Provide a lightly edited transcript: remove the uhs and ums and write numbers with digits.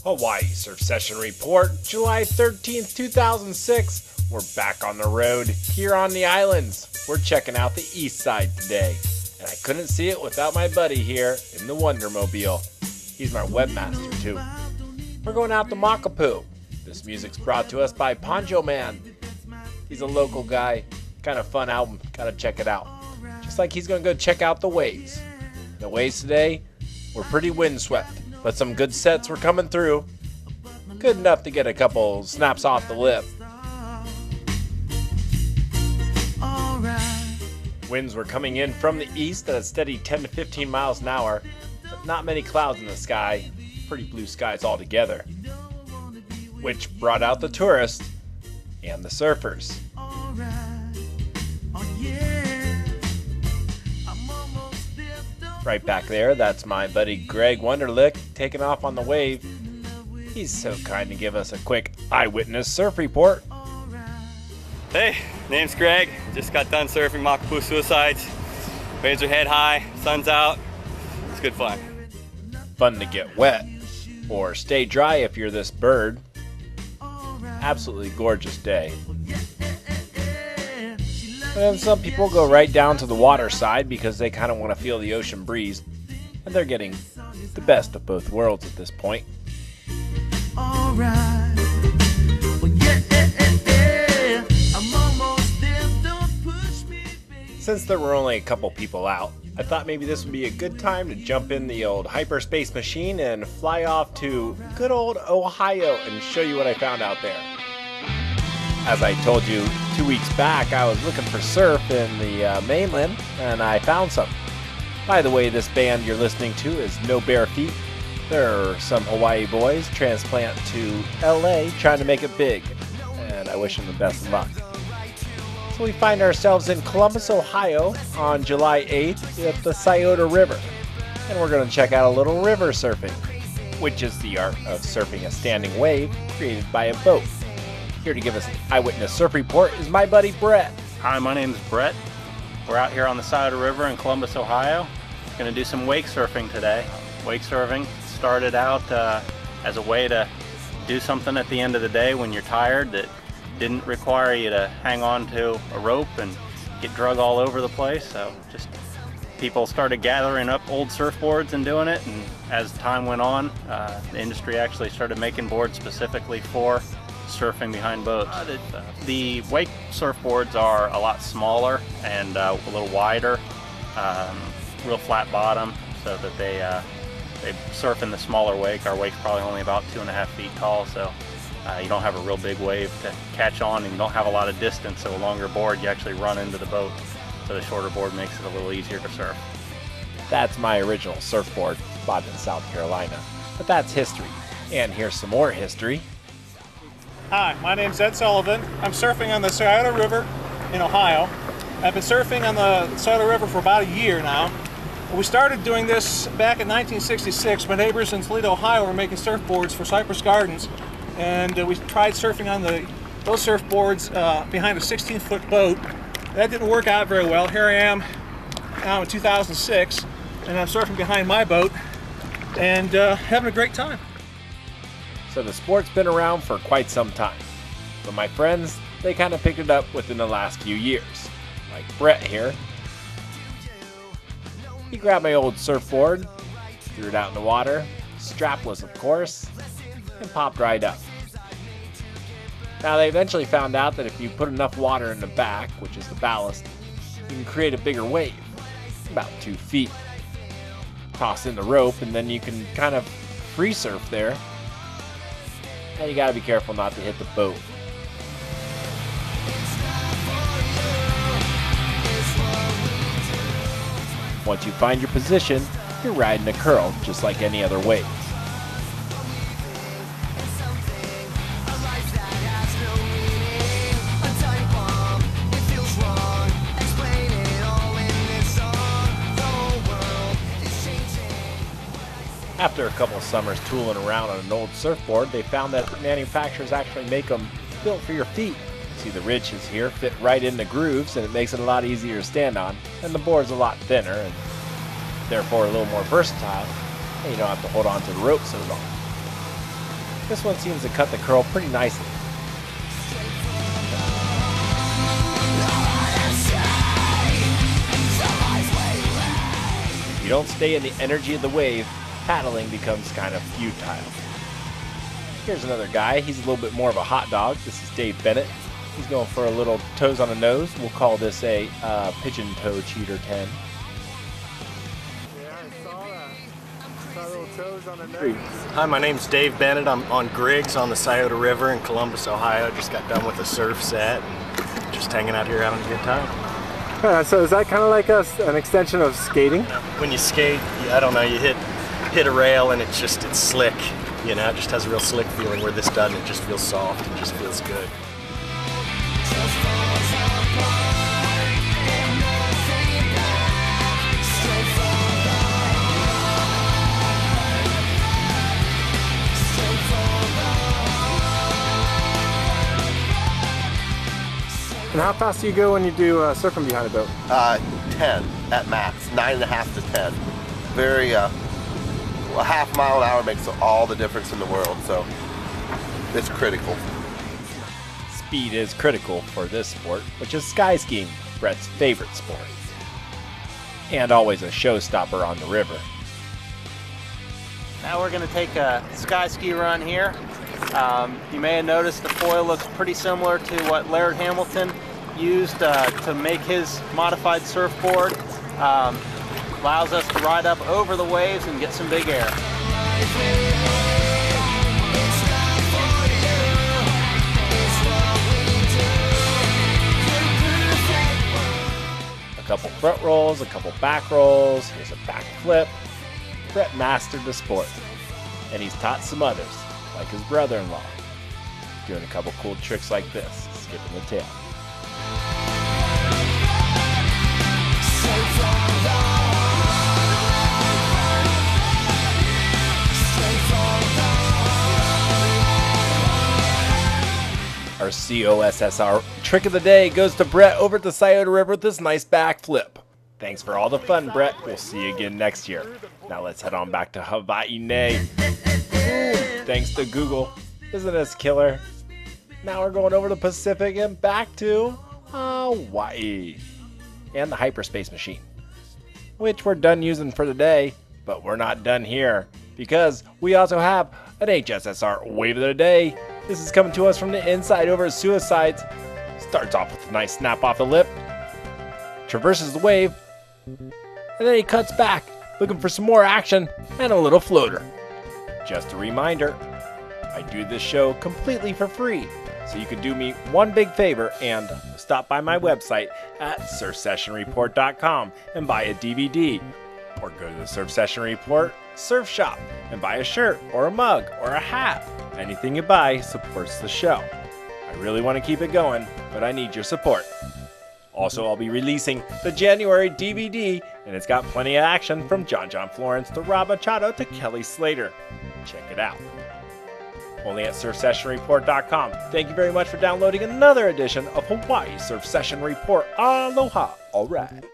Hawaii Surf Session Report, July 13th, 2006. We're back on the road here on the islands. We're checking out the east side today. And I couldn't see it without my buddy here in the Wondermobile. He's my webmaster too. We're going out to Makapuu. This music's brought to us by Poncho Man. He's a local guy. Kind of fun album. Gotta check it out. Just like he's gonna go check out the waves. The waves today were pretty windswept, but some good sets were coming through. Good enough to get a couple snaps off the lip. Winds were coming in from the east at a steady 10 to 15 miles an hour, but not many clouds in the sky. Pretty blue skies altogether, which brought out the tourists and the surfers. Right back there, that's my buddy Greg Wunderlich taking off on the wave. He's so kind to give us a quick eyewitness surf report. Hey, name's Greg. Just got done surfing Makapuu Suicides. Waves are head high, sun's out. It's good fun. Fun to get wet, or stay dry if you're this bird. Absolutely gorgeous day. And some people go right down to the water side because they kind of want to feel the ocean breeze. And they're getting the best of both worlds at this point. Since there were only a couple people out, I thought maybe this would be a good time to jump in the old hyperspace machine and fly off to good old Ohio and show you what I found out there. As I told you 2 weeks back, I was looking for surf in the mainland, and I found some. By the way, this band you're listening to is No Bare Feet. They're some Hawaii boys transplant to LA trying to make it big, and I wish them the best of luck. So we find ourselves in Columbus, Ohio on July 8th at the Scioto River, and we're going to check out a little river surfing, which is the art of surfing a standing wave created by a boat. Here to give us an eyewitness surf report is my buddy Brett. Hi, my name's Brett. We're out here on the Scioto River in Columbus, Ohio. Going to do some wake surfing today. Wake surfing started out as a way to do something at the end of the day when you're tired that didn't require you to hang on to a rope and get drug all over the place. So just people started gathering up old surfboards and doing it, and as time went on, the industry actually started making boards specifically for surfing behind boats. The wake surfboards are a lot smaller and a little wider, real flat bottom, so that they surf in the smaller wake. Our wake's probably only about 2.5 feet tall, so you don't have a real big wave to catch on, and you don't have a lot of distance, so a longer board you actually run into the boat, so the shorter board makes it a little easier to surf. That's my original surfboard, bought in South Carolina, but that's history. And here's some more history. Hi, my name's Ed Sullivan. I'm surfing on the Scioto River in Ohio. I've been surfing on the Scioto River for about a year now. We started doing this back in 1966. My neighbors in Toledo, Ohio were making surfboards for Cypress Gardens, and we tried surfing on those surfboards behind a 16-foot boat. That didn't work out very well. Here I am now in 2006, and I'm surfing behind my boat and having a great time. So the sport's been around for quite some time, but my friends, they kind of picked it up within the last few years. Like Brett here. He grabbed my old surfboard, threw it out in the water, strapless of course, and popped right up. Now they eventually found out that if you put enough water in the back, which is the ballast, you can create a bigger wave, about 2 feet. Toss in the rope and then you can kind of free surf there. Now you gotta be careful not to hit the boat. Once you find your position, you're riding a curl just like any other wave. After a couple of summers tooling around on an old surfboard, they found that manufacturers actually make them built for your feet. See, the ridges here fit right in the grooves, and it makes it a lot easier to stand on, and the board's a lot thinner and therefore a little more versatile, and you don't have to hold on to the rope so long. This one seems to cut the curl pretty nicely. If you don't stay in the energy of the wave, paddling becomes kind of futile. Here's another guy. He's a little bit more of a hot dog. This is Dave Bennett. He's going for a little toes on the nose. We'll call this a pigeon toe cheater 10. Yeah, I saw that. Saw little toes on the nose. Hi, my name's Dave Bennett. I'm on Griggs on the Scioto River in Columbus, Ohio. Just got done with a surf set and just hanging out here having a good time. So is that kind of like an extension of skating? When you skate, I don't know, you hit a rail and it's slick. You know, it just has a real slick feeling, where this doesn't. It just feels soft. It just feels good. And how fast do you go when you do surfing behind a boat? 10 at max, 9.5 to 10. Very, a half mile an hour makes all the difference in the world, so it's critical. Speed is critical for this sport, which is sky skiing, Brett's favorite sport. And always a showstopper on the river. Now we're going to take a sky ski run here. You may have noticed the foil looks pretty similar to what Laird Hamilton used to make his modified surfboard. Allows us to ride up over the waves and get some big air. A couple front rolls, a couple back rolls, here's a back flip. Brett mastered the sport, and he's taught some others, like his brother-in-law, doing a couple cool tricks like this, skipping the tail. Our COSSR trick of the day goes to Brett over at the Scioto River with this nice backflip. Thanks for all the fun, Brett. We'll see you again next year. Now let's head on back to Hawaii. Thanks to Google. Isn't this killer? Now we're going over the Pacific and back to Hawaii. And the hyperspace machine, which we're done using for today, but we're not done here, because we also have an HSSR wave of the day. This is coming to us from the inside over at Suicides. Starts off with a nice snap off the lip, traverses the wave, and then he cuts back, looking for some more action and a little floater. Just a reminder, I do this show completely for free, so you can do me one big favor and stop by my website at surfsessionreport.com and buy a DVD, or go to the Surf Session Report surf shop and buy a shirt or a mug or a hat. Anything you buy supports the show. I really want to keep it going, but I need your support. Also, I'll be releasing the January DVD, and it's got plenty of action from John Florence to Rob Machado to Kelly Slater. Check it out. Only at surfsessionreport.com. Thank you very much for downloading another edition of Hawaii Surf Session Report. Aloha. All right.